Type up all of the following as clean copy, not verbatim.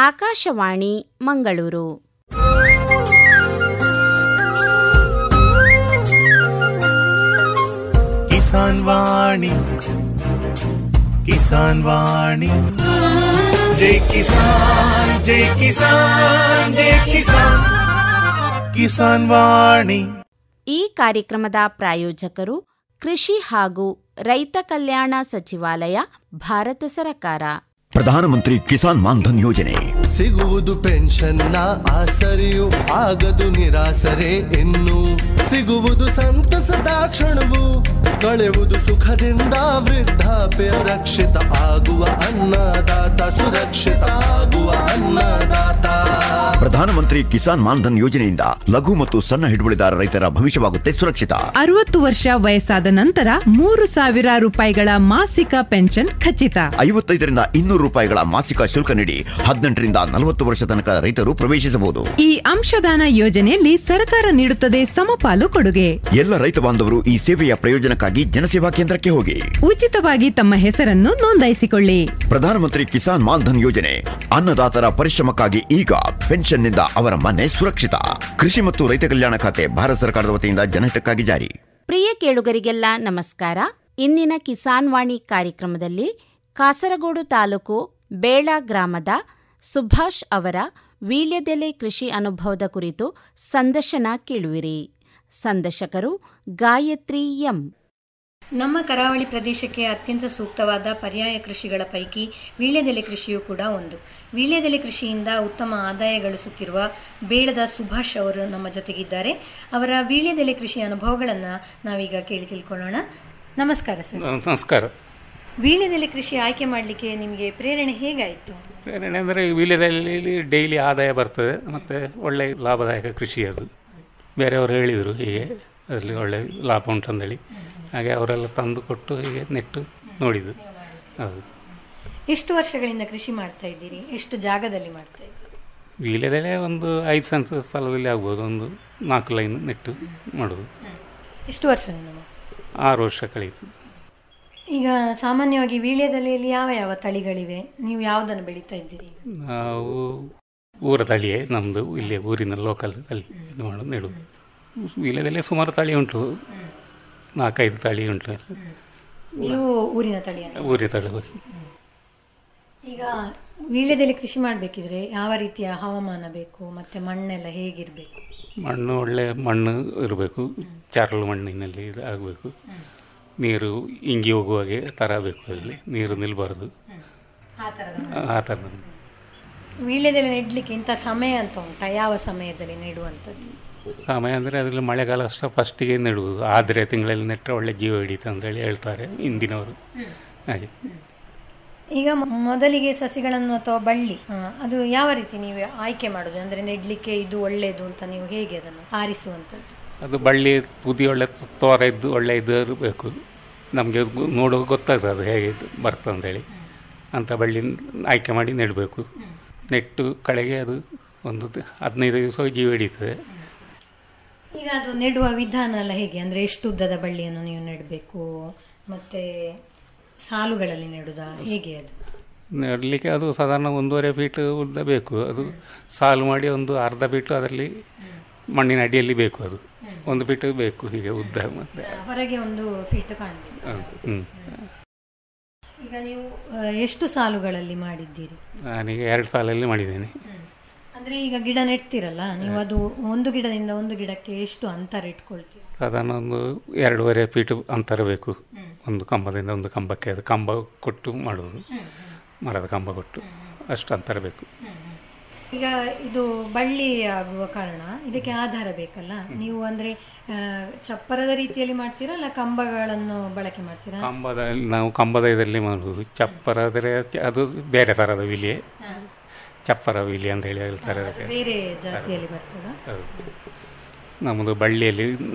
ಆಕಾಶವಾಣಿ ಮಂಗಳೂರು. ಕಿಸಾನ್ ವಾಣಿ, ಕಿಸಾನ್ ವಾಣಿ, ಜೈ ಕಿಸಾನ್, ಜೈ ಕಿಸಾನ್, ಜೈ ಕಿಸಾನ್, ಕಿಸಾನ್ ವಾಣಿ. ಈ ಕಾರ್ಯಕ್ರಮದ ಪ್ರಾಯೋಜಕರು ಕೃಷಿ ಹಾಗೂ ರೈತ ಕಲ್ಯಾಣ ಸಚಿವಾಲಯ, ಭಾರತ ಸರ್ಕಾರ. ಪ್ರಧಾನಮಂತ್ರಿ ಕಿಸಾನ್ ಮಾನ್ಧನ್ ಯೋಜನೆ ಸಿಗುವುದು ಪೆನ್ಷನ್ನ ಆಸರೆಯು, ಆಗದು ನಿರಾಸರೆ ಇನ್ನು, ಸಿಗುವುದು ಸಂತಸದ ಕ್ಷಣವು, ಕಳೆಯುವುದು ಸುಖದಿಂದ ವೃದ್ಧಾಪ್ಯ ರಕ್ಷಿತ ಆಗುವ ಅನ್ನದಾತ ಸುರಕ್ಷಿತ ಆಗುವ ಅನ್ನದಾತ. ಪ್ರಧಾನಮಂತ್ರಿ ಕಿಸಾನ್ ಮಾನ್ಧನ್ ಯೋಜನೆಯಿಂದ ಲಘು ಮತ್ತು ಸಣ್ಣ ಹಿಡುವಳಿದಾರ ರೈತರ ಭವಿಷ್ಯವಾಗುತ್ತೆ ಸುರಕ್ಷಿತ. 60 ವರ್ಷ ವಯಸ್ಸಾದ ನಂತರ 3,000 ರೂಪಾಯಿಗಳ ಮಾಸಿಕ ಪೆನ್ಷನ್ ಖಚಿತ. 55ರಿಂದ 200 ರೂಪಾಯಿಗಳ ಮಾಸಿಕ ಶುಲ್ಕ ನೀಡಿ 18ರಿಂದ 40 ವರ್ಷ ತನಕ ರೈತರು ಪ್ರವೇಶಿಸಬಹುದು. ಈ ಅಂಶದಾನ ಯೋಜನೆಯಲ್ಲಿ ಸರ್ಕಾರ ನೀಡುತ್ತದೆ ಸಮಪಾಲು ಕೊಡುಗೆ. ಎಲ್ಲ ರೈತ ಬಾಂಧವರು ಈ ಸೇವೆಯ ಪ್ರಯೋಜನಕ್ಕಾಗಿ ಜನಸೇವಾ ಕೇಂದ್ರಕ್ಕೆ ಹೋಗಿ ಉಚಿತವಾಗಿ ತಮ್ಮ ಹೆಸರನ್ನು ನೋಂದಾಯಿಸಿಕೊಳ್ಳಿ. ಪ್ರಧಾನಮಂತ್ರಿ ಕಿಸಾನ್ ಮಾನ್ಧನ್ ಯೋಜನೆ ಅನ್ನದಾತರ ಪರಿಶ್ರಮಕ್ಕಾಗಿ ಈಗ, ಪೆನ್ಷನ್ನಿಂದ ಅವರ ಮನೆ ಸುರಕ್ಷಿತ. ಕೃಷಿ ಮತ್ತು ರೈತ ಕಲ್ಯಾಣ ಖಾತೆ ಭಾರತ ಸರ್ಕಾರದ ವತಿಯಿಂದ ಜನಹಿತಕ್ಕಾಗಿ ಜಾರಿ. ಪ್ರಿಯ ಕೇಳುಗರಿಗೆಲ್ಲ ನಮಸ್ಕಾರ. ಇಂದಿನ ಕಿಸಾನ್ ವಾಣಿ ಕಾರ್ಯಕ್ರಮದಲ್ಲಿ ಕಾಸರಗೋಡು ತಾಲೂಕು ಬೇಳ ಗ್ರಾಮದ ಸುಭಾಷ್ ಅವರ ವೀಳ್ಯದೆಲೆ ಕೃಷಿ ಅನುಭವದ ಕುರಿತು ಸಂದರ್ಶನ ಕೇಳುವಿರಿ. ಸಂದರ್ಶಕರು ಗಾಯತ್ರಿ ಎಂ. ನಮ್ಮ ಕರಾವಳಿ ಪ್ರದೇಶಕ್ಕೆ ಅತ್ಯಂತ ಸೂಕ್ತವಾದ ಪರ್ಯಾಯ ಕೃಷಿಗಳ ಪೈಕಿ ವೀಳ್ಯದೆಲೆ ಕೃಷಿಯೂ ಕೂಡ ಒಂದು. ವೀಳ್ಯದೆಲೆ ಕೃಷಿಯಿಂದ ಉತ್ತಮ ಆದಾಯ ಗಳಿಸುತ್ತಿರುವ ಬೇಳದ ಸುಭಾಷ್ ಅವರು ನಮ್ಮ ಜೊತೆಗಿದ್ದಾರೆ. ಅವರ ವೀಳ್ಯದೆಲೆ ಕೃಷಿ ಅನುಭವಗಳನ್ನು ನಾವೀಗ ಕೇಳಿ ತಿಳ್ಕೊಳ್ಳೋಣ. ನಮಸ್ಕಾರ ಸರ್. ನಮಸ್ಕಾರ. ವೀಳ್ಯದೆಲೆ ಕೃಷಿ ಆಯ್ಕೆ ಮಾಡಲಿಕ್ಕೆ ನಿಮಗೆ ಪ್ರೇರಣೆ ಹೇಗಾಯಿತು? ಪ್ರೇರಣೆ ಅಂದರೆ ವೀಳ್ಯದೆಲೆಯಲ್ಲಿ ಡೈಲಿ ಆದಾಯ ಬರ್ತದೆ ಮತ್ತು ಒಳ್ಳೆ ಲಾಭದಾಯಕ ಕೃಷಿ ಅದು. ಬೇರೆಯವರು ಹೇಳಿದರು ಹೀಗೆ ಅದರಲ್ಲಿ ಒಳ್ಳೆ ಲಾಭ ಉಂಟಂದೇಳಿ, ಹಾಗೆ ಅವರೆಲ್ಲ ತಂದು ಕೊಟ್ಟು ಹೀಗೆ ನೆಟ್ಟು ನೋಡಿದ್ದು. ಹೌದು. ಎಷ್ಟು ವರ್ಷಗಳಿಂದ ಕೃಷಿ ಮಾಡ್ತಾ ಇದ್ದೀರಿ? ಎಷ್ಟು ಜಾಗದಲ್ಲಿ ಮಾಡ್ತಾ ಇದ್ದೀರಿ? ವೀಳ್ಯದೆಲೆ ಒಂದು 5 ಸೆಂಟ್ಸ್ ಸ್ಥಳದಲ್ಲಿ ಆಗ್ಬೋದು. ಒಂದು 4 ಲೈನ್ ನೆಟ್ಟು ಮಾಡೋದು. ಎಷ್ಟು ವರ್ಷದಿಂದ? 6 ವರ್ಷ ಕಳೀತು. ಈಗ ಸಾಮಾನ್ಯವಾಗಿ ವೀಳ್ಯದೆಲೆಯಲ್ಲಿ ಯಾವ ಯಾವ ತಳಿಗಳಿವೆ? ನೀವು ಯಾವುದನ್ನು ಬೆಳೀತಾ ಇದ್ದೀರಿ? ನಾವು ಊರ ತಳಿಯೇ ನಮ್ಮದು, ಇಲ್ಲಿ ಊರಿನ ಲೋಕಲ್ ತಳಿ ಇದು ಮಾಡೋದು ನೆಡುವುದು. ವೀಳ್ಯದೆಲೆ ಸುಮಾರು ತಳಿ ಉಂಟು, 4-5 ತಳಿ ಉಂಟು. ನೀವು ಊರಿನ ತಳಿ? ಊರಿನ ತಳಿ. ಈಗ ವೀಳ್ಯದೆಲೆ ಕೃಷಿ ಮಾಡಬೇಕಿದ್ರೆ ಯಾವ ರೀತಿಯ ಹವಾಮಾನ ಬೇಕು ಮತ್ತು ಮಣ್ಣೆಲ್ಲ ಹೇಗಿರಬೇಕು? ಮಣ್ಣು ಒಳ್ಳೆ ಮಣ್ಣು ಇರಬೇಕು, ಚಾರಲು ಮಣ್ಣಿನಲ್ಲಿ ಇದು ಆಗಬೇಕು. ನೀರು ಇಂಗಿ ಹೋಗುವಾಗೆ ತರಬೇಕು, ಅದರಲ್ಲಿ ನೀರು ನಿಲ್ಬಾರ್ದು, ಆ ಥರದ. ವೀಳ್ಯದೆಲೆ ನೆಡಲಿಕ್ಕೆ ಇಂಥ ಸಮಯ ಅಂತ ಉಂಟಾ? ಯಾವ ಸಮಯದಲ್ಲಿ ನೆಡುವಂಥದ್ದು? ಸಮಯ ಅಂದರೆ ಅದರಲ್ಲಿ ಮಳೆಗಾಲ ಅಷ್ಟು ಫಸ್ಟಿಗೆ ನೆಡುವುದು. ಆದರೆ ತಿಂಗಳಲ್ಲಿ ನೆಟ್ಟರೆ ಒಳ್ಳೆ ಜೀವ ಹಿಡಿತು ಅಂತೇಳಿ ಹೇಳ್ತಾರೆ ಹಿಂದಿನವರು. ಹಾಗೆ ಈಗ ಮೊದಲಿಗೆ ಸಸಿಗಳನ್ನು ಅಥವಾ ಬಳ್ಳಿ ಅದು ಯಾವ ರೀತಿ ನೀವು ಆಯ್ಕೆ ಮಾಡೋದು? ಅಂದರೆ ನೆಡಲಿಕ್ಕೆ ಇದು ಒಳ್ಳೆಯದು ಅಂತ ನೀವು ಹೇಗೆ ಅದನ್ನು ಆರಿಸುವಂಥದ್ದು? ಅದು ಬಳ್ಳಿ ತುದಿ ಒಳ್ಳೆ ತೋರ ಇದ್ದು ಒಳ್ಳೆ ಇದು ಇರಬೇಕು. ನಮಗೆ ನೋಡುವಾಗ ಗೊತ್ತಾಗ್ತದೆ ಅದು ಹೇಗೆ ಬರ್ತದೆ ಅಂತೇಳಿ. ಅಂಥ ಬಳ್ಳಿ ಆಯ್ಕೆ ಮಾಡಿ ನೆಡಬೇಕು. ನೆಟ್ಟು ಕಳೆಗೆ ಅದು ಒಂದು 15 ದಿವಸ ಜೀವ ಹಿಡಿತದೆ. ಈಗ ಅದು ನೆಡುವ ವಿಧಾನ ಎಲ್ಲ ಹೇಗೆ? ಅಂದರೆ ಎಷ್ಟು ಉದ್ದದ ಬಳ್ಳಿಯನ್ನು ನೀವು ನೆಡಬೇಕು, ಮತ್ತು ಸಾಲುಗಳಲ್ಲಿ ನೆಡುವುದಾ ಹೇಗೆ? ಅದು ನೆಡಲಿಕ್ಕೆ ಅದು ಸಾಧಾರಣ 1.5 ಫೀಟ್ ಉದ್ದ ಬೇಕು. ಅದು ಸಾಲು ಮಾಡಿ ಒಂದು ಅರ್ಧ ಫೀಟು ಅದರಲ್ಲಿ ಮಣ್ಣಿನ ಅಡಿಯಲ್ಲಿ ಬೇಕು. ಅದು 1 ಫೀಟ್ ಬೇಕು ಹೀಗೆ ಉದ್ದ. ಮತ್ತೆ ಹೊರಗೆ 1 ಫೀಟ್ ಕಾಣಬೇಕು. ಈಗ ನೀವು ಎಷ್ಟು ಸಾಲುಗಳಲ್ಲಿ ಮಾಡಿದ್ದೀರಿ? ನಾನೀಗ 2 ಸಾಲಲ್ಲಿ ಮಾಡಿದ್ದೇನೆ. ಅಂದರೆ ಈಗ ಗಿಡ ನೆಡ್ತೀರಲ್ಲ ನೀವು, ಅದು ಒಂದು ಗಿಡದಿಂದ ಒಂದು ಗಿಡಕ್ಕೆ ಎಷ್ಟು ಅಂತರ ಇಟ್ಕೊಳ್ತೀರಿ? ಸಾಧಾರಣ ಒಂದು 2.5 ಫೀಟ್ ಅಂತರ ಬೇಕು. ಒಂದು ಕಂಬದಿಂದ ಒಂದು ಕಂಬಕ್ಕೆ ಅದು ಕಂಬ ಕೊಟ್ಟು ಮಾಡುವುದು, ಮರದ ಕಂಬ ಕೊಟ್ಟು ಅಷ್ಟು ಅಂತರ ಬೇಕು. ಈಗ ಇದು ಬಳ್ಳಿ ಆಗುವ ಕಾರಣ ಇದಕ್ಕೆ ಆಧಾರ ಬೇಕಲ್ಲ, ನೀವು ಅಂದರೆ ಚಪ್ಪರದ ರೀತಿಯಲ್ಲಿ ಮಾಡ್ತೀರಾ ಅಲ್ಲ ಕಂಬಗಳನ್ನು ಬಳಕೆ ಮಾಡ್ತೀರಾ? ನಾವು ಕಂಬದ ಇದರಲ್ಲಿ ಮಾಡುವುದು. ಚಪ್ಪರ ಆದರೆ ಅದು ಬೇರೆ ಥರದ ವಿಲಿಯೇ, ಚಪ್ಪರ ವಿಲಿ ಅಂತ ಹೇಳಿ ಹೇಳ್ತಾರೆ. ಬೇರೆ ಜಾತಿಯಲ್ಲಿ ಬರ್ತದ? ನಮ್ಮದು ಬಳ್ಳಿಯಲ್ಲಿ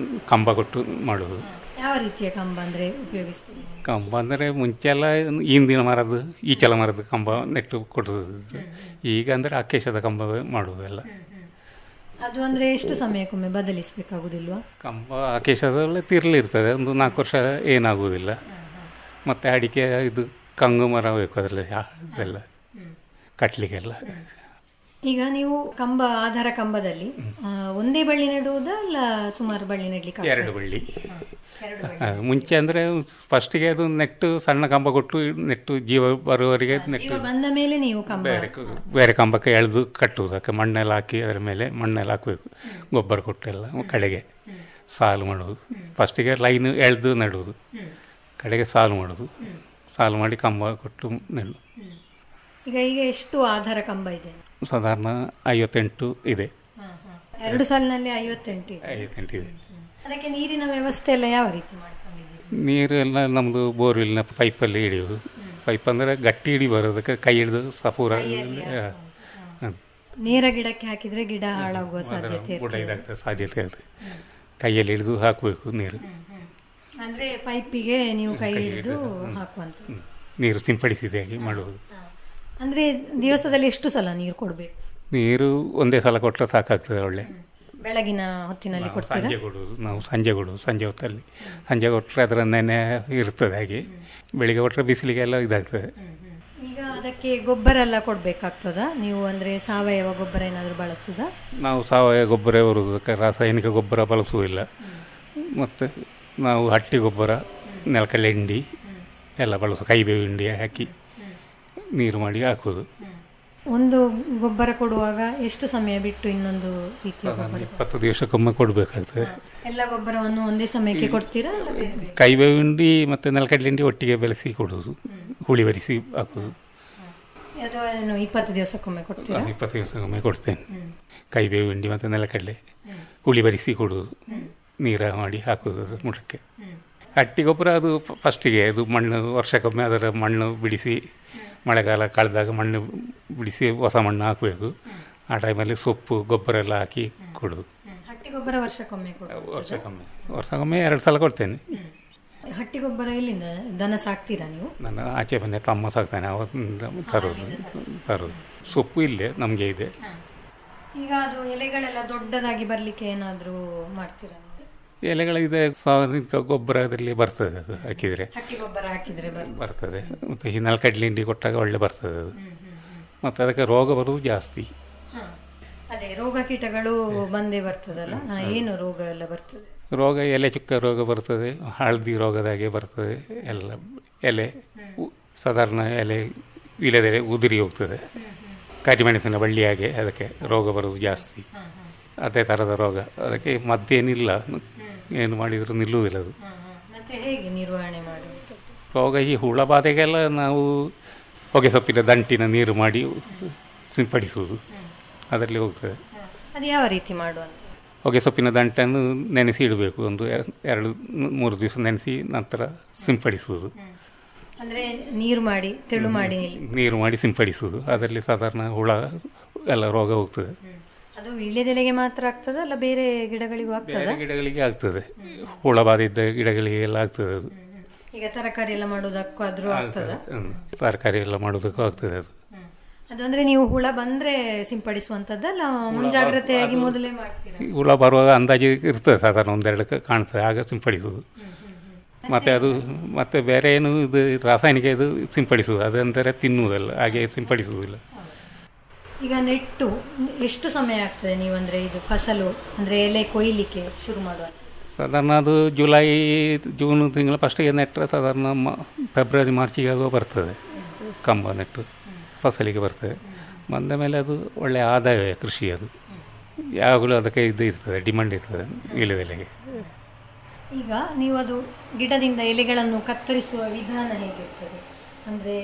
ಕಂಬ ಕೊಟ್ಟು ಮಾಡುವುದು. ಯಾವ ರೀತಿಯ ಕಂಬ ಅಂದರೆ ಉಪಯೋಗಿಸ್ತೀವಿ? ಕಂಬ ಅಂದರೆ ಮುಂಚೆಲ್ಲ ಹಿಂದಿನ ಮರದ್ದು, ಈಚಲ ಮರದ ಕಂಬ ನೆಟ್ಟು ಕೊಡುವುದು. ಈಗ ಅಂದರೆ ಅಕೇಶದ ಕಂಬ ಮಾಡುವುದೆಲ್ಲ. ಅದು ಅಂದರೆ ಎಷ್ಟು ಸಮಯಕ್ಕೊಮ್ಮೆ ಬದಲಿಸಬೇಕಾಗುವುದಿಲ್ವಾ? ಕಂಬ ಅಕೇಶದಲ್ಲೇ ತಿರ್ಲಿರ್ತದೆ, ಒಂದು 4 ವರ್ಷ ಏನಾಗುವುದಿಲ್ಲ. ಮತ್ತು ಅಡಿಕೆ ಇದು ಕಂಗು ಮರ ಬೇಕು ಅದರಲ್ಲಿ, ಅದೆಲ್ಲ ಕಟ್ಟಲಿಕ್ಕೆಲ್ಲ ಈಗ ನೀವು ಕಂಬ ಆಧಾರ ಕಂಬದಲ್ಲಿ ಒಂದೇ ಬಳ್ಳಿ ನೆಡುವುದಾ ಅಲ್ಲ ಸುಮಾರು ಬಳ್ಳಿ ನೆಡ್ಲಿಕ್ಕೆ? 2 ಬಳ್ಳಿ. ಮುಂಚೆ ಅಂದ್ರೆ ಫಸ್ಟಿಗೆ ಅದು ನೆಟ್ಟು ಸಣ್ಣ ಕಂಬ ಕೊಟ್ಟು ನೆಟ್ಟು ಜೀವ ಬರುವವರೆಗೆ ನೆಟ್ಟು ಬಂದ ಮೇಲೆ ನೀವು ಬೇರೆ ಕಂಬಕ್ಕೆ ಎಳೆದು ಕಟ್ಟುವುದು. ಅದಕ್ಕೆ ಮಣ್ಣೆಲ್ಲ ಹಾಕಿ ಅದರ ಮೇಲೆ ಮಣ್ಣೆಲ್ಲ ಹಾಕಬೇಕು, ಗೊಬ್ಬರ ಕೊಟ್ಟೆಲ್ಲ ಕಡೆಗೆ ಸಾಲು ಮಾಡುವುದು. ಫಸ್ಟಿಗೆ ಲೈನ್ ಎಳೆದು ನೆಡುವುದು, ಕಡೆಗೆ ಸಾಲು ಮಾಡುವುದು, ಸಾಲು ಮಾಡಿ ಕಂಬ ಕೊಟ್ಟು ನೆಡು. ಈಗ ಎಷ್ಟು ಆಧಾರ ಕಂಬ ಇದೆ? ಸಾಧಾರಣ 58 ಇದೆ. 2 ಸಾಲಿನಲ್ಲಿ 58 ಇದೆ. ಅದಕ್ಕೆ ನೀರಿನ ವ್ಯವಸ್ಥೆ ಎಲ್ಲ ಯಾವ ರೀತಿ ಮಾಡ್ಕೊಂಡಿದ್ದೀರಿ? ನೀರು ಎಲ್ಲ ನಮ್ಮದು ಬೋರ್ವೆಲ್ನ ಪೈಪಲ್ಲಿ ಹಿಡಿಯುವುದು. ಪೈಪ್ ಅಂದರೆ ಗಟ್ಟಿ ಹಿಡಿಬಾರದು, ಅದಕ್ಕೆ ಕೈ ಹಿಡಿದು ಸಪೂರ ನೇರ ಗಿಡಕ್ಕೆ ಹಾಕಿದ್ರೆ ಗಿಡ ಹಾಳಾಗುವ ಸಾಧ್ಯತೆ ಇದೆ. ಕೈಯಲ್ಲಿ ಹಿಡಿದು ಹಾಕಬೇಕು ನೀರು. ಅಂದ್ರೆ ಪೈಪಿಗೆ ನೀವು ಕೈ ಹಿಡಿದು ಹಾಕುವಂತ ನೀರು ಸಿಂಪಡಿಸಿದ ಹಾಗೆ ಮಾಡುವುದು. ಅಂದ್ರೆ ದಿವಸದಲ್ಲಿ ಎಷ್ಟು ಸಲ ನೀರು ಕೊಡಬೇಕು? ನೀರು ಒಂದೇ ಸಲ ಕೊಟ್ಟರೆ ಸಾಕಾಗ್ತದೆ. ಒಳ್ಳೆ ಬೆಳಗಿನ ಹೊತ್ತಿನಲ್ಲಿ ಕೊಡ್ತೀರಾ? ಸಂಜೆ ಕೊಡುವುದು, ನಾವು ಸಂಜೆ ಕೊಡುವುದು. ಸಂಜೆ ಹೊತ್ತಲ್ಲಿ ಸಂಜೆ ಕೊಟ್ಟರೆ ಅದರ ನೆನೆ ಇರ್ತದೆ. ಹಾಗೆ ಬೆಳಿಗ್ಗೆ ಕೊಟ್ಟರೆ ಬಿಸಿಲಿಗೆಲ್ಲ ಇದಾಗ್ತದೆ. ಈಗ ಅದಕ್ಕೆ ಗೊಬ್ಬರ ಎಲ್ಲ ಕೊಡಬೇಕಾಗ್ತದಾ ನೀವು? ಅಂದರೆ ಸಾವಯವ ಗೊಬ್ಬರ ಏನಾದರೂ ಬಳಸೋದಾ? ನಾವು ಸಾವಯವ ಗೊಬ್ಬರ ಬರುವುದಕ್ಕೆ ರಾಸಾಯನಿಕ ಗೊಬ್ಬರ ಬಳಸುವುದಿಲ್ಲ. ಮತ್ತು ನಾವು ಹಟ್ಟಿ ಗೊಬ್ಬರ, ನೆಲಕಡಲೆ ಹಿಂಡಿ ಎಲ್ಲ ಬಳಸು, ಕೈಬೇವು ಹಿಂಡಿ ಹಾಕಿ ನೀರು ಮಾಡಿ ಹಾಕುವುದು. ಒಂದು ಗೊಬ್ಬರ ಕೊಡುವಾಗ ಎಷ್ಟು ಸಮಯ ಬಿಟ್ಟು ಇನ್ನೊಂದು ರೀತಿಯ ಗೊಬ್ಬರ? 20 ದಿವಸಕ್ಕೊಮ್ಮೆ ಕೊಡಬೇಕಾಗ್ತದೆ. ಎಲ್ಲ ಗೊಬ್ಬರವನ್ನು ಒಂದೇ ಸಮಯಕ್ಕೆ ಕೊಡ್ತೀರಾ? ಕೈಬೇವು ಹಿಂಡಿ ಮತ್ತು ನೆಲಕಡಲೆ ಹಿಂಡಿ ಒಟ್ಟಿಗೆ ಬೆಳೆಸಿ ಕೊಡುವುದು, ಹುಳಿ ಬರಿಸಿ ಹಾಕುವುದು. ಅದು 20 ದಿವಸಕ್ಕೊಮ್ಮೆ ಕೊಡ್ತೀರಾ? 20 ದಿವಸಕ್ಕೊಮ್ಮೆ ಕೊಡ್ತೇನೆ. ಕೈಬೇವು ಹಿಂಡಿ ಮತ್ತು ನೆಲಕಡಲೆ ಹುಳಿ ಬರಿಸಿ ಕೊಡುವುದು, ನೀರು ಮಾಡಿ ಹಾಕುವುದು ಮುಟ್ಟಕ್ಕೆ. ಹಟ್ಟಿ ಗೊಬ್ಬರ ಅದು ಫಸ್ಟಿಗೆ ಅದು ಮಣ್ಣು ವರ್ಷಕ್ಕೊಮ್ಮೆ ಅದರ ಮಣ್ಣು ಬಿಡಿಸಿ, ಮಳೆಗಾಲ ಕಳೆದಾಗ ಮಣ್ಣು ಬಿಡಿಸಿ ಹೊಸ ಮಣ್ಣು ಹಾಕಬೇಕು. ಆ ಟೈಮಲ್ಲಿ ಸೊಪ್ಪು ಗೊಬ್ಬರ ಎಲ್ಲ ಹಾಕಿ ಕೊಡೋದು. ಹಟ್ಟಿ ಗೊಬ್ಬರ ವರ್ಷಕ್ಕೊಮ್ಮೆ? ವರ್ಷಕ್ಕೊಮ್ಮೆ 2 ಸಲ ಕೊಡ್ತೇನೆ. ಹಟ್ಟಿ ಗೊಬ್ಬರ ಎಲ್ಲಿಂದ? ದನ ಸಾಕ್ತೀರಾ ನೀವು? ನನ್ನ ಆಚೆ ಬಂದೆ ತಮ್ಮ ಸಾಕ್ತಾನೆ, ಅವತ್ತಿಂದ ತರೋದು. ಸೊಪ್ಪು ಇಲ್ಲೇ ನಮಗೆ ಇದೆ. ಈಗ ಅದು ಎಲೆಗಳೆಲ್ಲ ದೊಡ್ಡದಾಗಿ ಬರಲಿಕ್ಕೆ ಏನಾದರೂ ಮಾಡ್ತೀರಾ? ಎಲೆಗಳಿದೆ, ಸಾವಯವ ಗೊಬ್ಬರದಲ್ಲಿ ಬರ್ತದೆ. ಅದು ಹಾಕಿದರೆ ಹಟ್ಟಿ ಗೊಬ್ಬರ ಹಾಕಿದರೆ ಬರ್ತದೆ. ಮತ್ತು ಈ ನೆಲಕಡಲೆ ಹಿಂಡಿ ಕೊಟ್ಟಾಗ ಒಳ್ಳೆ ಬರ್ತದೆ ಅದು. ಮತ್ತು ಅದಕ್ಕೆ ರೋಗ ಬರುವುದು ಜಾಸ್ತಿ. ಅದೇ ರೋಗ ಕೀಟಗಳು ಬಂದೇ ಬರ್ತದಲ್ಲ, ಏನು ರೋಗ ಎಲ್ಲ ಬರ್ತದೆ? ರೋಗ ಎಲೆ ಚುಕ್ಕ ರೋಗ ಬರ್ತದೆ, ಹಳದಿ ರೋಗದಾಗೆ ಬರ್ತದೆ. ಎಲ್ಲ ಎಲೆ ಸಾಧಾರಣ ಎಲೆ ಇಲ್ಲದೆ ಉದುರಿ ಹೋಗ್ತದೆ. ಕರಿಮೆಣಸಿನ ಬಳ್ಳಿ ಹಾಗೆ ಅದಕ್ಕೆ ರೋಗ ಬರುವುದು ಜಾಸ್ತಿ. ಅದೇ ಥರದ ರೋಗ. ಅದಕ್ಕೆ ಮದ್ದೇನಿಲ್ಲ, ಏನು ಮಾಡಿದರೂ ನಿಲ್ಲುವುದಿಲ್ಲ ಅದು. ಮತ್ತೆ ಹೇಗೆ ನಿರ್ವಹಣೆ ಮಾಡುವುದು? ರೋಗ ಈ ಹುಳ ಬಾಧೆಗೆಲ್ಲ ನಾವು ಹೊಗೆ ಸೊಪ್ಪಿನ ದಂಟಿನ ನೀರು ಮಾಡಿ ಸಿಂಪಡಿಸುವುದು, ಅದರಲ್ಲಿ ಹೋಗ್ತದೆ. ಅದು ಯಾವ ರೀತಿ ಮಾಡುವಂತ? ಹೊಗೆ ಸೊಪ್ಪಿನ ದಂಟನ್ನು ನೆನೆಸಿ ಇಡಬೇಕು, ಒಂದು 2-3 ದಿವಸ ನೆನೆಸಿ ನಂತರ ಸಿಂಪಡಿಸುವುದು. ಅಂದರೆ ನೀರು ಮಾಡಿ ತೆಳು ಮಾಡಿ ನೀರು ಮಾಡಿ ಸಿಂಪಡಿಸುವುದು. ಅದರಲ್ಲಿ ಸಾಧಾರಣ ಹುಳ ಎಲ್ಲ ರೋಗ ಹೋಗ್ತದೆ. ಅದು ವೀಳ್ಯದೆಲೆಗೆ ಮಾತ್ರ ಆಗ್ತದೆ ಅಲ್ಲ ಬೇರೆ ಗಿಡಗಳಿಗೂ ಆಗ್ತದೆ? ಗಿಡಗಳಿಗೆ ಆಗ್ತದೆ, ಹುಳ ಬಾಧೆ ಇದ್ದ ಗಿಡಗಳಿಗೆ ಎಲ್ಲ ಆಗ್ತದೆ ಅದು. ಈಗ ತರಕಾರಿ ಎಲ್ಲ ಮಾಡೋದಕ್ಕೂ ಆದ್ರೂ ಆಗ್ತದೆ? ತರಕಾರಿ ಎಲ್ಲ ಮಾಡೋದಕ್ಕೂ ಆಗ್ತದೆ ಅದು. ಅದಂದ್ರೆ ನೀವು ಹುಳ ಬಂದ್ರೆ ಸಿಂಪಡಿಸುವಂತದ್ದಲ್ಲ, ಮುಂಜಾಗ್ರತೆಯಾಗಿ ಮೊದಲೇ ಮಾಡ್ತೀರಾ? ಹುಳ ಬರುವಾಗ ಅಂದಾಜು ಇರ್ತದೆ, ಸಾಧಾರಣ 1-2 ಕಾಣ್ತದೆ, ಆಗ ಸಿಂಪಡಿಸುವುದು. ಮತ್ತೆ ಅದು ಮತ್ತೆ ಬೇರೆ ಏನು ಇದು ರಾಸಾಯನಿಕ ಇದು ಸಿಂಪಡಿಸುವುದು, ಅದಂದರೆ ತಿನ್ನುವುದಲ್ಲ, ಹಾಗೆ ಸಿಂಪಡಿಸುವುದಿಲ್ಲ. ಈಗ ನೆಟ್ಟು ಎಷ್ಟು ಸಮಯ ಆಗ್ತದೆ ನೀವು ಅಂದರೆ ಇದು ಫಸಲು ಅಂದರೆ ಎಲೆ ಕೊಯ್ಲಿಕ್ಕೆ ಶುರು ಮಾಡುವ? ಸಾಧಾರಣ ಅದು ಜೂನ್ ತಿಂಗಳ ಫಸ್ಟಿಗೆ ನೆಟ್ಟರೆ ಸಾಧಾರಣ ಫೆಬ್ರವರಿ ಮಾರ್ಚಿಗೆ ಆಗುವ ಬರ್ತದೆ. ಕಂಬ ನೆಟ್ಟು ಫಸಲಿಗೆ ಬರ್ತದೆ. ಬಂದ ಮೇಲೆ ಅದು ಒಳ್ಳೆಯ ಆದಾಯ ಕೃಷಿ. ಅದು ಯಾವಾಗಲೂ ಅದಕ್ಕೆ ಇದು ಇರ್ತದೆ, ಡಿಮಾಂಡ್ ಇರ್ತದೆ ವೀಳ್ಯದೆಲೆಗೆ. ಈಗ ನೀವು ಅದು ಗಿಡದಿಂದ ಎಲೆಗಳನ್ನು ಕತ್ತರಿಸುವ ವಿಧಾನ ಹೇಗಿರ್ತದೆ? ಅಂದರೆ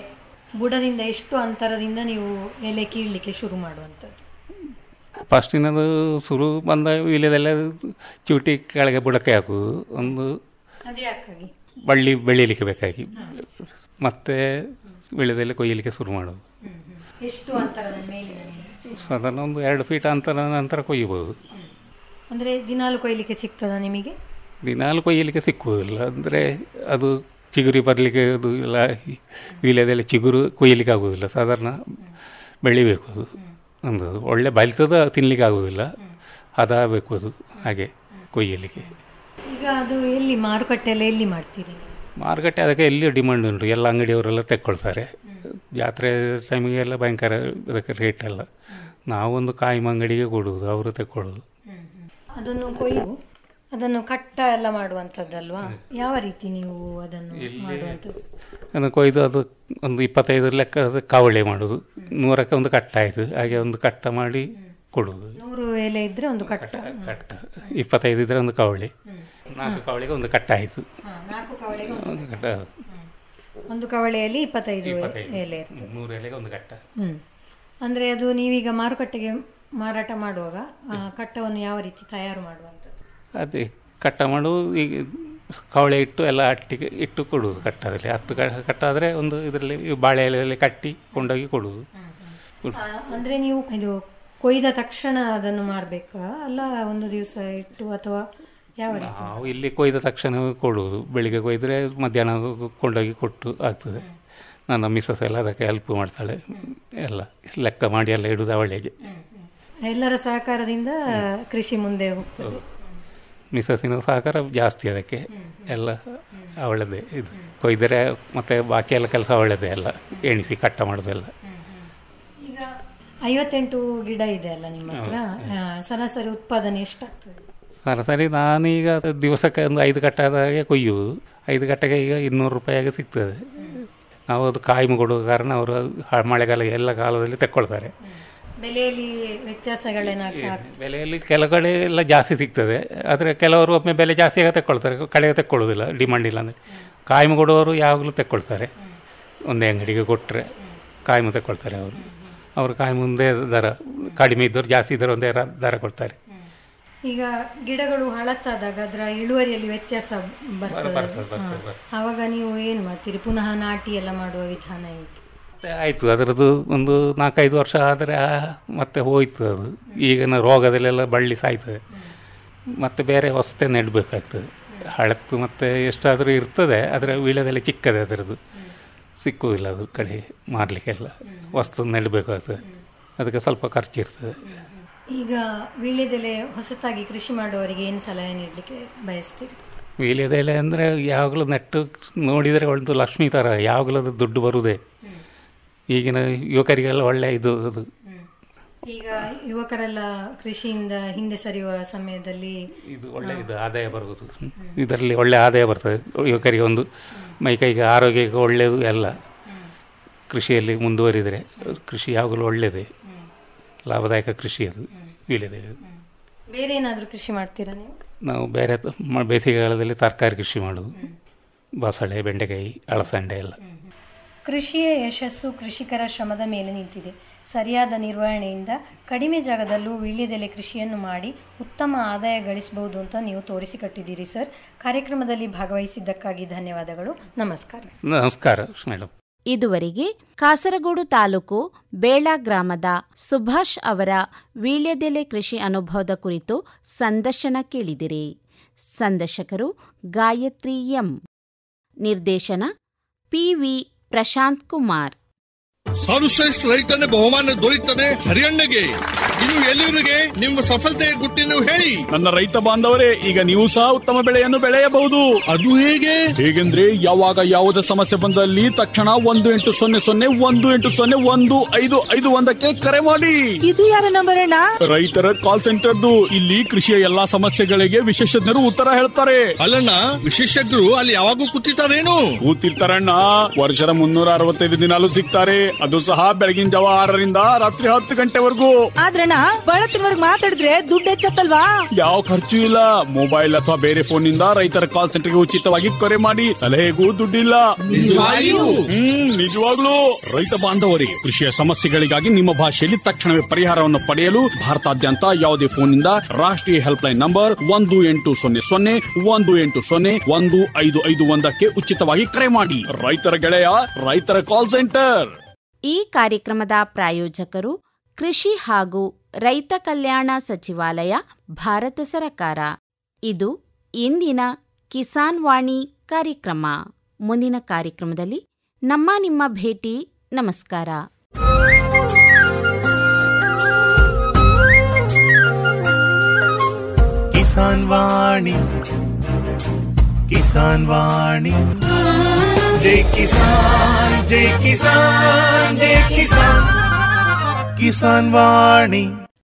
ಬುಡದಿಂದ ಎಷ್ಟು ಅಂತರದಿಂದ ನೀವು ಎಲೆ ಕೀಳಲಿಕ್ಕೆ ಶುರು ಮಾಡುವಂಥದ್ದು? ಫಸ್ಟಿನದು ಶುರು ಬಂದ ವೀಳ್ಯದೆಲೆ ಚೂಟಿ ಕೆಳಗೆ ಬುಡಕ್ಕೆ ಹಾಕುವುದು, ಒಂದು ಬಳ್ಳಿ ಬೆಳೀಲಿಕ್ಕೆ ಬೇಕಾಗಿ, ಮತ್ತೆ ವೀಳ್ಯದೆಲೆ ಕೊಯ್ಯಲಿಕ್ಕೆ ಶುರು ಮಾಡೋದು. ಎಷ್ಟು ಅಂತರದ ಮೇಲಿನ? ಸಾಧಾರಣ ಒಂದು 2 ಫೀಟ್ ಅಂತರ ನಂತರ ಕೊಯ್ಯಬಹುದು. ಅಂದರೆ ದಿನಾಲು ಕೊಯ್ಯಲಿಕ್ಕೆ ಸಿಗ್ತದ ನಿಮಗೆ? ದಿನಾಲು ಕೊಯ್ಯಲಿಕ್ಕೆ ಸಿಕ್ಕುವುದಿಲ್ಲ, ಅಂದರೆ ಅದು ಚಿಗುರಿ ಬರಲಿಕ್ಕೆ ಅದು ಎಲ್ಲ ವೀಳ್ಯದೆಲೆ ಚಿಗುರು ಕೊಯ್ಯಲಿಕ್ಕೆ ಆಗುವುದಿಲ್ಲ. ಸಾಧಾರಣ ಬೆಳಿಬೇಕು ಅದು, ಒಂದು ಒಳ್ಳೆ ಬಲಿತದ ತಿನ್ನಲಿಕ್ಕೆ ಆಗುವುದಿಲ್ಲ, ಅದಾಗಬೇಕು ಅದು ಹಾಗೆ ಕೊಯ್ಯಲಿಕ್ಕೆ. ಈಗ ಅದು ಎಲ್ಲಿ ಮಾರುಕಟ್ಟೆಯಲ್ಲಿ ಎಲ್ಲಿ ಮಾಡ್ತೀರಿ? ಮಾರುಕಟ್ಟೆ ಅದಕ್ಕೆ ಎಲ್ಲಿಯೂ ಡಿಮಾಂಡ್ ಉಂಟು, ಎಲ್ಲ ಅಂಗಡಿಯವರೆಲ್ಲ ತೆಕ್ಕೊಳ್ತಾರೆ. ಜಾತ್ರೆ ಟೈಮಿಗೆಲ್ಲ ಭಯಂಕರ ಅದಕ್ಕೆ ರೇಟ್ ಎಲ್ಲ. ನಾವೊಂದು ಕಾಯಿ ಅಂಗಡಿಗೆ ಕೊಡುವುದು, ಅವರು ತೆಕ್ಕೊಳ್ಳೋದು. ಅದನ್ನು ಕೊಯ್ದು ಅದನ್ನು ಕಟ್ಟ ಎಲ್ಲ ಮಾಡುವಂಥದ್ದಲ್ವಾ? ಯಾವ ರೀತಿ ನೀವು ಅದನ್ನು ಮಾಡುವಂಥದ್ದು? ಅದನ್ನು ಕೊಯ್ದು ಅದು ಒಂದು 25 ಲೆಕ್ಕ ಕವಳೆ ಮಾಡೋದು, 100ಕ್ಕೆ ಒಂದು ಕಟ್ಟ ಆಯಿತು, ಹಾಗೆ ಒಂದು ಕಟ್ಟ ಮಾಡಿ ಕೊಡುವುದು. 100 ಎಲೆ ಇದ್ರೆ ಒಂದು ಕಟ್ಟ, 25 ಇದ್ರೆ ಒಂದು ಕವಳೆ, 4 ಕವಳೆಗೆ ಒಂದು ಕಟ್ಟ ಆಯಿತು. 4 ಕವಳೆಗೆ ಒಂದು ಕವಳೆಯಲ್ಲಿ 25 ಎಲೆ ಇರ್ತದೆ, 100 ಎಲೆಗೆ ಒಂದು ಕಟ್ಟ. ಅಂದರೆ ಅದು ನೀವೀಗ ಮಾರುಕಟ್ಟೆಗೆ ಮಾರಾಟ ಮಾಡುವಾಗ ಕಟ್ಟವನ್ನು ಯಾವ ರೀತಿ ತಯಾರು ಮಾಡುವಂಥದ್ದು? ಅದೇ ಕಟ್ಟ ಮಾಡುವುದು, ಈಗ ಕವಳೆ ಇಟ್ಟು ಎಲ್ಲ ಅಟ್ಟಿಗೆ ಇಟ್ಟು ಕೊಡುವುದು ಕಟ್ಟದಲ್ಲಿ. 10 ಕಟ್ಟಾದರೆ ಒಂದು ಇದರಲ್ಲಿ ಬಾಳೆ ಎಲೆಯಲ್ಲಿ ಕಟ್ಟಿ ಕೊಂಡೋಗಿ ಕೊಡುವುದು. ಅಂದರೆ ನೀವು ಇದು ಕೊಯ್ದ ತಕ್ಷಣ ಅದನ್ನು ಮಾರಬೇಕಾ ಅಲ್ಲ ಒಂದು ದಿವಸ ಇಟ್ಟು ಅಥವಾ ಯಾವ ರೀತಿ? ನಾವು ಇಲ್ಲಿ ಕೊಯ್ದ ತಕ್ಷಣ ಕೊಡುವುದು. ಬೆಳಿಗ್ಗೆ ಕೊಯ್ದರೆ ಮಧ್ಯಾಹ್ನ ಕೊಂಡೋಗಿ ಕೊಟ್ಟು ಆಗ್ತದೆ. ನನ್ನ ಮಿಸಸ್ ಎಲ್ಲ ಅದಕ್ಕೆ ಹೆಲ್ಪ್ ಮಾಡ್ತಾಳೆ, ಎಲ್ಲ ಲೆಕ್ಕ ಮಾಡಿ ಎಲ್ಲ ಇಡುವುದು ಅವಳಿಗೆ. ಎಲ್ಲರ ಸಹಕಾರದಿಂದ ಕೃಷಿ ಮುಂದೆ ಹೋಗ್ತದೆ. ಮಿಸಸ್ಸಿನ ಸಹಕಾರ ಜಾಸ್ತಿ ಅದಕ್ಕೆ, ಎಲ್ಲ ಅವಳದೇ. ಇದು ಕೊಯ್ದರೆ ಮತ್ತೆ ಬಾಕಿ ಎಲ್ಲ ಕೆಲಸ ಅವಳದೇ, ಎಲ್ಲ ಎಣಿಸಿ ಕಟ್ಟ ಮಾಡೋದೆಲ್ಲ. ಈಗ 58 ಗಿಡ ಇದೆ ಅಲ್ಲ ನಿಮ್ಮ ಹತ್ರ, ಸರಾಸರಿ ಉತ್ಪಾದನೆ ಎಷ್ಟಾಗ್ತದೆ? ಸರಾಸರಿ ನಾನೀಗ ದಿವಸಕ್ಕೆ ಒಂದು 5 ಕಟ್ಟಾದಾಗೆ ಕೊಯ್ಯುವುದು. 5 ಕಟ್ಟೆಗೆ ಈಗ 200 ರೂಪಾಯಿಗೆ ಸಿಗ್ತದೆ. ನಾವು ಅದು ಕಾಯಿ ಕೊಡುವ ಕಾರಣ ಅವರು ಮಳೆಗಾಲ ಎಲ್ಲ ಕಾಲದಲ್ಲಿ ತೆಕ್ಕೊಳ್ತಾರೆ. ಬೆಲೆಯಲ್ಲಿ ವ್ಯತ್ಯಾಸಗಳೇನಾಗ್ತದೆ? ಬೆಲೆಯಲ್ಲಿ ಕೆಲವು ಕಡೆ ಎಲ್ಲ ಜಾಸ್ತಿ ಸಿಗ್ತದೆ, ಆದರೆ ಕೆಲವರು ಒಮ್ಮೆ ಬೆಲೆ ಜಾಸ್ತಿಯಾಗಿ ತೆಕ್ಕೊಳ್ತಾರೆ, ಕಡೆಗೆ ತೆಕ್ಕೊಳ್ಳೋದಿಲ್ಲ, ಡಿಮಾಂಡ್ ಇಲ್ಲ ಅಂದರೆ. ಕಾಯಿ ಕೊಡುವವರು ಯಾವಾಗಲೂ ತೆಕ್ಕೊಳ್ತಾರೆ. ಒಂದೇ ಅಂಗಡಿಗೆ ಕೊಟ್ಟರೆ ಕಾಯಿ ತೆಕ್ಕೊಳ್ತಾರೆ ಅವರು. ಅವರು ಕಾಯಿ ಮುಂದೆ ದರ ಕಡಿಮೆ ಇದ್ದವರು ಜಾಸ್ತಿ ಇದ್ದರು ಒಂದೇ ದರ ಕೊಡ್ತಾರೆ. ಈಗ ಗಿಡಗಳು ಹಳತ್ತಾದಾಗ ಅದರ ಇಳುವರಿಯಲ್ಲಿ ವ್ಯತ್ಯಾಸ ಬರ್ತದೆ. ಆವಾಗ ನೀವು ಏನು ಮಾಡ್ತೀರಿ? ಪುನಃ ನಾಟಿ ಎಲ್ಲ ಮಾಡುವ ವಿಧಾನ ಹೇಗೆ? ಆಯಿತು, ಅದರದ್ದು ಒಂದು 4-5 ವರ್ಷ ಆದರೆ ಮತ್ತೆ ಹೋಯ್ತು ಅದು. ಈಗಿನ ರೋಗದಲ್ಲೆಲ್ಲ ಬಳ್ಳಿ ಸಾಯ್ತದೆ, ಮತ್ತೆ ಬೇರೆ ಹೊಸತೆ ನೆಡಬೇಕಾಗ್ತದೆ. ಹಳತ್ತು ಮತ್ತೆ ಎಷ್ಟಾದರೂ ಇರ್ತದೆ, ಅದರ ವೀಳ್ಯದೆಲೆ ಚಿಕ್ಕದೆ, ಅದರದ್ದು ಸಿಕ್ಕುವುದಿಲ್ಲ ಅದು ಕಡೆ ಮಾರಲಿಕ್ಕೆಲ್ಲ. ವಸ್ತು ನೆಡಬೇಕಾಗ್ತದೆ, ಅದಕ್ಕೆ ಸ್ವಲ್ಪ ಖರ್ಚಿರ್ತದೆ. ಈಗ ವೀಳ್ಯದೆಲೆ ಹೊಸತಾಗಿ ಕೃಷಿ ಮಾಡುವವರಿಗೆ ಏನು ಸಲಹೆ ನೀಡಲಿಕ್ಕೆ ಬಯಸ್ತೀರಿ? ವೀಳ್ಯದೆಲೆ ಅಂದರೆ ಯಾವಾಗಲೂ ನೆಟ್ಟು ನೋಡಿದರೆ ಒಂದು ಲಕ್ಷ್ಮಿ ಥರ, ಯಾವಾಗಲೂ ಅದು ದುಡ್ಡು ಬರುವುದೇ. ಈಗಿನ ಯುವಕರಿಗೆಲ್ಲ ಒಳ್ಳೆ ಇದು ಅದು. ಈಗ ಯುವಕರೆಲ್ಲ ಕೃಷಿಯಿಂದ ಹಿಂದೆ ಸರಿಯುವ ಸಮಯದಲ್ಲಿ ಇದು ಒಳ್ಳೆ ಇದು ಆದಾಯ ಬರುವುದು. ಇದರಲ್ಲಿ ಒಳ್ಳೆ ಆದಾಯ ಬರ್ತದೆ ಯುವಕರಿಗೆ. ಒಂದು ಮೈಕೈಗೆ ಆರೋಗ್ಯಕ್ಕೆ ಒಳ್ಳೆಯದು ಎಲ್ಲ. ಕೃಷಿಯಲ್ಲಿ ಮುಂದುವರಿದರೆ ಕೃಷಿ ಯಾವಾಗಲೂ ಒಳ್ಳೆಯದೇ, ಲಾಭದಾಯಕ ಕೃಷಿ ಅದು ವೀಳ್ಯದೆಲೆ. ಬೇರೆ ಏನಾದರೂ ಕೃಷಿ ಮಾಡ್ತೀರಾ ನೀವು? ನಾವು ಬೇರೆ ಬೇಸಿಗೆಗಾಲದಲ್ಲಿ ತರಕಾರಿ ಕೃಷಿ ಮಾಡೋದು, ಬಸಳೆ, ಬೆಂಡೆಕಾಯಿ, ಅಳಸಂಡೆ ಎಲ್ಲ. ಕೃಷಿಯ ಯಶಸ್ಸು ಕೃಷಿಕರ ಶ್ರಮದ ಮೇಲೆ ನಿಂತಿದೆ. ಸರಿಯಾದ ನಿರ್ವಹಣೆಯಿಂದ ಕಡಿಮೆ ಜಾಗದಲ್ಲೂ ವೀಳ್ಯದೆಲೆ ಕೃಷಿಯನ್ನು ಮಾಡಿ ಉತ್ತಮ ಆದಾಯ ಗಳಿಸಬಹುದು ಅಂತ ನೀವು ತೋರಿಸಿಕೊಟ್ಟಿದ್ದೀರಿ ಸರ್. ಕಾರ್ಯಕ್ರಮದಲ್ಲಿ ಭಾಗವಹಿಸಿದ್ದಕ್ಕಾಗಿ ಧನ್ಯವಾದಗಳು. ನಮಸ್ಕಾರ. ನಮಸ್ಕಾರ ಮೇಡಮ್. ಇದುವರೆಗೆ ಕಾಸರಗೋಡು ತಾಲೂಕು ಬೇಳ ಗ್ರಾಮದ ಸುಭಾಷ್ ಅವರ ವೀಳ್ಯದೆಲೆ ಕೃಷಿ ಅನುಭವದ ಕುರಿತು ಸಂದರ್ಶನ ಕೇಳಿದಿರಿ. ಸಂದರ್ಶಕರು ಗಾಯತ್ರಿ ಎಂ. ನಿರ್ದೇಶನ PV ಪ್ರಶಾಂತ್ ಕುಮಾರ್. ಸರ್ವಶ್ರೇಷ್ಠ ರೈತನ ಬಹುಮಾನ ದೊರೆಯುತ್ತದೆ ಹರಿಯಣ್ಣಗೆ. ಇನ್ನು ಎಲ್ಲರಿಗೆ ನಿಮ್ಮ ಸಫಲತೆಯ ಗುಟ್ಟಿನ ಹೇಳಿ. ನನ್ನ ರೈತ ಬಾಂಧವರೇ, ಈಗ ನೀವು ಸಹ ಉತ್ತಮ ಬೆಳೆಯನ್ನು ಬೆಳೆಯಬಹುದು. ಅದು ಹೇಗೆ? ಹೇಗೆಂದ್ರೆ ಯಾವಾಗ ಯಾವುದೇ ಸಮಸ್ಯೆ ಬಂದಲ್ಲಿ ತಕ್ಷಣ 1-800-1801-555 ಕರೆ ಮಾಡಿ. ಇದು ಯಾರ ನಂಬರ್ ಅಣ್ಣ? ರೈತರ ಕಾಲ್ ಸೆಂಟರ್ದು. ಇಲ್ಲಿ ಕೃಷಿಯ ಎಲ್ಲಾ ಸಮಸ್ಯೆಗಳಿಗೆ ವಿಶೇಷಜ್ಞರು ಉತ್ತರ ಹೇಳ್ತಾರೆ. ಅಲ್ಲಣ್ಣ, ವಿಶೇಷಜ್ಞರು ಅಲ್ಲಿ ಯಾವಾಗೂ ಕೂತಿರ್ತಾರೇನು? ಕೂತಿರ್ತಾರಣ್ಣ. ವರ್ಷದ 365 ದಿನಾಲೂ ಸಿಗ್ತಾರೆ. ಅದು ಸಹ ಬೆಳಗಿನ ಜಾವ 6ರಿಂದ ರಾತ್ರಿ 10 ಗಂಟೆವರೆಗೂ. ಆದ್ರಣ್ಣ, ಬಳತ್ತಿನವರೆಗೆ ಮಾತಾಡಿದ್ರೆ ದುಡ್ಡು ಹೆಚ್ಚತ್ತಲ್ವಾ? ಯಾವ ಖರ್ಚು ಇಲ್ಲ. ಮೊಬೈಲ್ ಅಥವಾ ಬೇರೆ ಫೋನ್ ನಿಂದ ರೈತರ ಕಾಲ್ ಸೆಂಟರ್ಗೆ ಉಚಿತವಾಗಿ ಕರೆ ಮಾಡಿ. ಸಲಹೆಗೂ ದುಡ್ಡಿಲ್ಲ. ನಿಜವಾಗ್ಲೂ. ರೈತ ಬಾಂಧವರೇ, ಕೃಷಿಯ ಸಮಸ್ಯೆಗಳಿಗಾಗಿ ನಿಮ್ಮ ಭಾಷೆಯಲ್ಲಿ ತಕ್ಷಣವೇ ಪರಿಹಾರವನ್ನು ಪಡೆಯಲು ಭಾರತಾದ್ಯಂತ ಯಾವುದೇ ಫೋನ್ ನಿಂದ ರಾಷ್ಟ್ರೀಯ ಹೆಲ್ಪ್ ಲೈನ್ ನಂಬರ್ 1-800-1801-1551 ಉಚಿತವಾಗಿ ಕರೆ ಮಾಡಿ. ರೈತರ ಗೆಳೆಯ, ರೈತರ ಕಾಲ್ ಸೆಂಟರ್. ಈ ಕಾರ್ಯಕ್ರಮದ ಪ್ರಾಯೋಜಕರು ಕೃಷಿ ಹಾಗೂ ರೈತ ಕಲ್ಯಾಣ ಸಚಿವಾಲಯ, ಭಾರತ ಸರ್ಕಾರ. ಇದು ಇಂದಿನ ಕಿಸಾನ್ ವಾಣಿ ಕಾರ್ಯಕ್ರಮ. ಮುಂದಿನ ಕಾರ್ಯಕ್ರಮದಲ್ಲಿ ನಿಮ್ಮ ಭೇಟಿ. ನಮಸ್ಕಾರ. ಕಿಸಾನ್ ವಾಣಿ ಕಿಸಾನ್ ವಾಣಿ ಜೈ ಕಿಸಾನ್ ಜೈ ಕಿಸಾನ್ ಜೈ ಕಿಸಾನ್ ಕಿಸಾನ್ ವಾಣಿ.